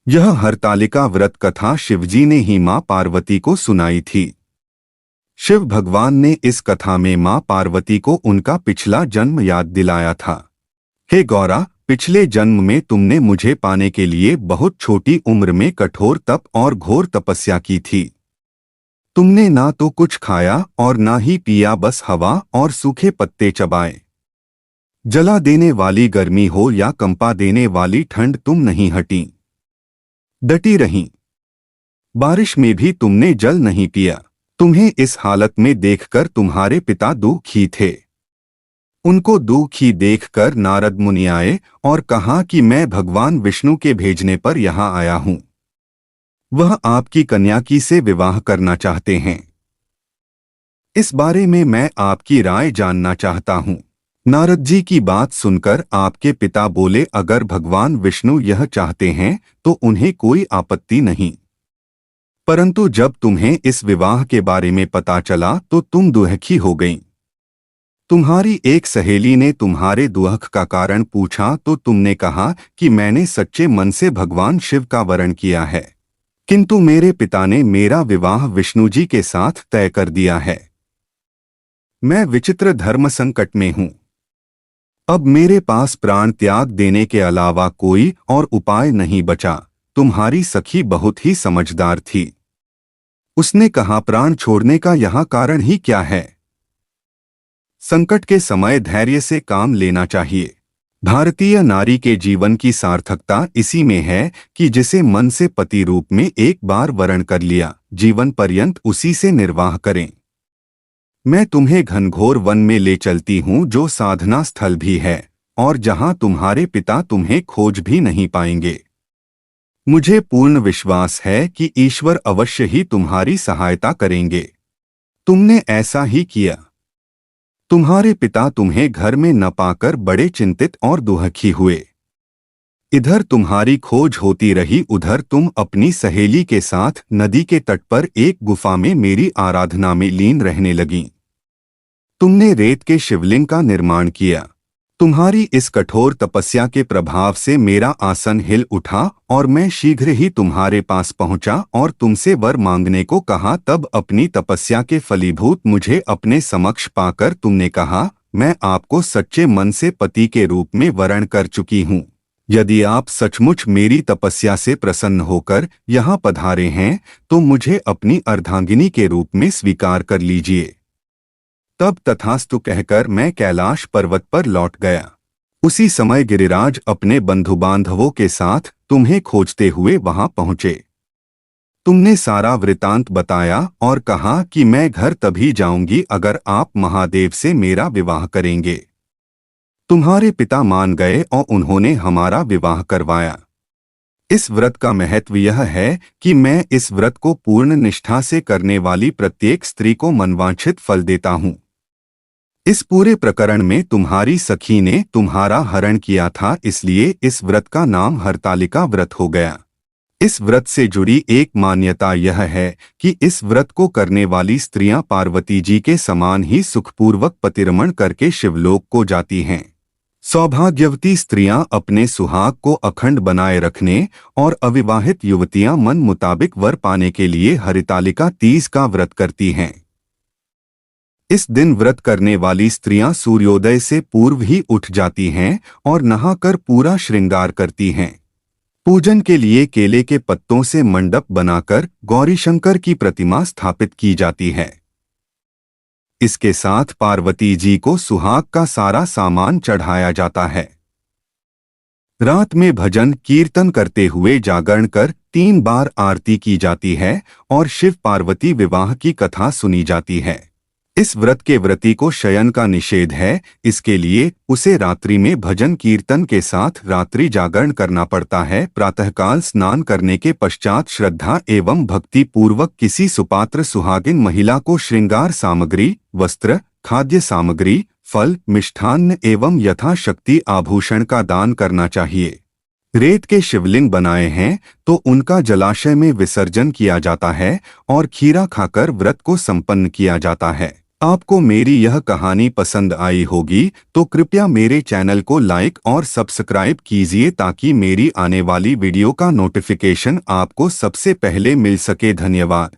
यह हरतालिका व्रत कथा शिवजी ने ही मां पार्वती को सुनाई थी। शिव भगवान ने इस कथा में मां पार्वती को उनका पिछला जन्म याद दिलाया था। हे गौरा, पिछले जन्म में तुमने मुझे पाने के लिए बहुत छोटी उम्र में कठोर तप और घोर तपस्या की थी। तुमने ना तो कुछ खाया और ना ही पिया, बस हवा और सूखे पत्ते चबाए। जला देने वाली गर्मी हो या कंपा देने वाली ठंड, तुम नहीं हटी, डटी रहीं। बारिश में भी तुमने जल नहीं पिया। तुम्हें इस हालत में देखकर तुम्हारे पिता दुखी थे। उनको दुखी देखकर नारद मुनि आए और कहा कि मैं भगवान विष्णु के भेजने पर यहाँ आया हूँ। वह आपकी कन्या की से विवाह करना चाहते हैं। इस बारे में मैं आपकी राय जानना चाहता हूँ। नारद जी की बात सुनकर आपके पिता बोले, अगर भगवान विष्णु यह चाहते हैं तो उन्हें कोई आपत्ति नहीं, परंतु जब तुम्हें इस विवाह के बारे में पता चला तो तुम दुखी हो गईं। तुम्हारी एक सहेली ने तुम्हारे दुख का कारण पूछा तो तुमने कहा कि मैंने सच्चे मन से भगवान शिव का वरण किया है, किंतु मेरे पिता ने मेरा विवाह विष्णु जी के साथ तय कर दिया है। मैं विचित्र धर्म संकट में हूँ। अब मेरे पास प्राण त्याग देने के अलावा कोई और उपाय नहीं बचा। तुम्हारी सखी बहुत ही समझदार थी। उसने कहा, प्राण छोड़ने का यहाँ कारण ही क्या है? संकट के समय धैर्य से काम लेना चाहिए। भारतीय नारी के जीवन की सार्थकता इसी में है कि जिसे मन से पति रूप में एक बार वरण कर लिया, जीवन पर्यंत उसी से निर्वाह करें। मैं तुम्हें घनघोर वन में ले चलती हूँ, जो साधना स्थल भी है और जहाँ तुम्हारे पिता तुम्हें खोज भी नहीं पाएंगे। मुझे पूर्ण विश्वास है कि ईश्वर अवश्य ही तुम्हारी सहायता करेंगे। तुमने ऐसा ही किया। तुम्हारे पिता तुम्हें घर में न पाकर बड़े चिंतित और दुखी हुए। इधर तुम्हारी खोज होती रही, उधर तुम अपनी सहेली के साथ नदी के तट पर एक गुफा में मेरी आराधना में लीन रहने लगीं। तुमने रेत के शिवलिंग का निर्माण किया। तुम्हारी इस कठोर तपस्या के प्रभाव से मेरा आसन हिल उठा और मैं शीघ्र ही तुम्हारे पास पहुंचा और तुमसे वर मांगने को कहा। तब अपनी तपस्या के फलीभूत मुझे अपने समक्ष पाकर तुमने कहा, मैं आपको सच्चे मन से पति के रूप में वरण कर चुकी हूँ। यदि आप सचमुच मेरी तपस्या से प्रसन्न होकर यहाँ पधारे हैं तो मुझे अपनी अर्धांगिनी के रूप में स्वीकार कर लीजिए। तब तथास्तु कहकर मैं कैलाश पर्वत पर लौट गया। उसी समय गिरिराज अपने बंधु बांधवों के साथ तुम्हें खोजते हुए वहां पहुंचे। तुमने सारा वृतांत बताया और कहा कि मैं घर तभी जाऊंगी अगर आप महादेव से मेरा विवाह करेंगे। तुम्हारे पिता मान गए और उन्होंने हमारा विवाह करवाया। इस व्रत का महत्व यह है कि मैं इस व्रत को पूर्ण निष्ठा से करने वाली प्रत्येक स्त्री को मनवांछित फल देता हूँ। इस पूरे प्रकरण में तुम्हारी सखी ने तुम्हारा हरण किया था, इसलिए इस व्रत का नाम हरतालिका व्रत हो गया। इस व्रत से जुड़ी एक मान्यता यह है कि इस व्रत को करने वाली स्त्रियां पार्वती जी के समान ही सुखपूर्वक पतिरमण करके शिवलोक को जाती हैं। सौभाग्यवती स्त्रियां अपने सुहाग को अखंड बनाए रखने और अविवाहित युवतियां मन मुताबिक वर पाने के लिए हरितालिका तीज का व्रत करती हैं। इस दिन व्रत करने वाली स्त्रियां सूर्योदय से पूर्व ही उठ जाती हैं और नहाकर पूरा श्रृंगार करती हैं। पूजन के लिए केले के पत्तों से मंडप बनाकर गौरीशंकर की प्रतिमा स्थापित की जाती है। इसके साथ पार्वती जी को सुहाग का सारा सामान चढ़ाया जाता है। रात में भजन कीर्तन करते हुए जागरण कर 3 बार आरती की जाती है और शिव पार्वती विवाह की कथा सुनी जाती है। इस व्रत के व्रती को शयन का निषेध है, इसके लिए उसे रात्रि में भजन कीर्तन के साथ रात्रि जागरण करना पड़ता है। प्रातःकाल स्नान करने के पश्चात श्रद्धा एवं भक्ति पूर्वक किसी सुपात्र सुहागिन महिला को श्रृंगार सामग्री, वस्त्र, खाद्य सामग्री, फल, मिष्ठान्न एवं यथाशक्ति आभूषण का दान करना चाहिए। रेत के शिवलिंग बनाए हैं तो उनका जलाशय में विसर्जन किया जाता है और खीरा खाकर व्रत को संपन्न किया जाता है। आपको मेरी यह कहानी पसंद आई होगी तो कृपया मेरे चैनल को लाइक और सब्सक्राइब कीजिए ताकि मेरी आने वाली वीडियो का नोटिफिकेशन आपको सबसे पहले मिल सके। धन्यवाद।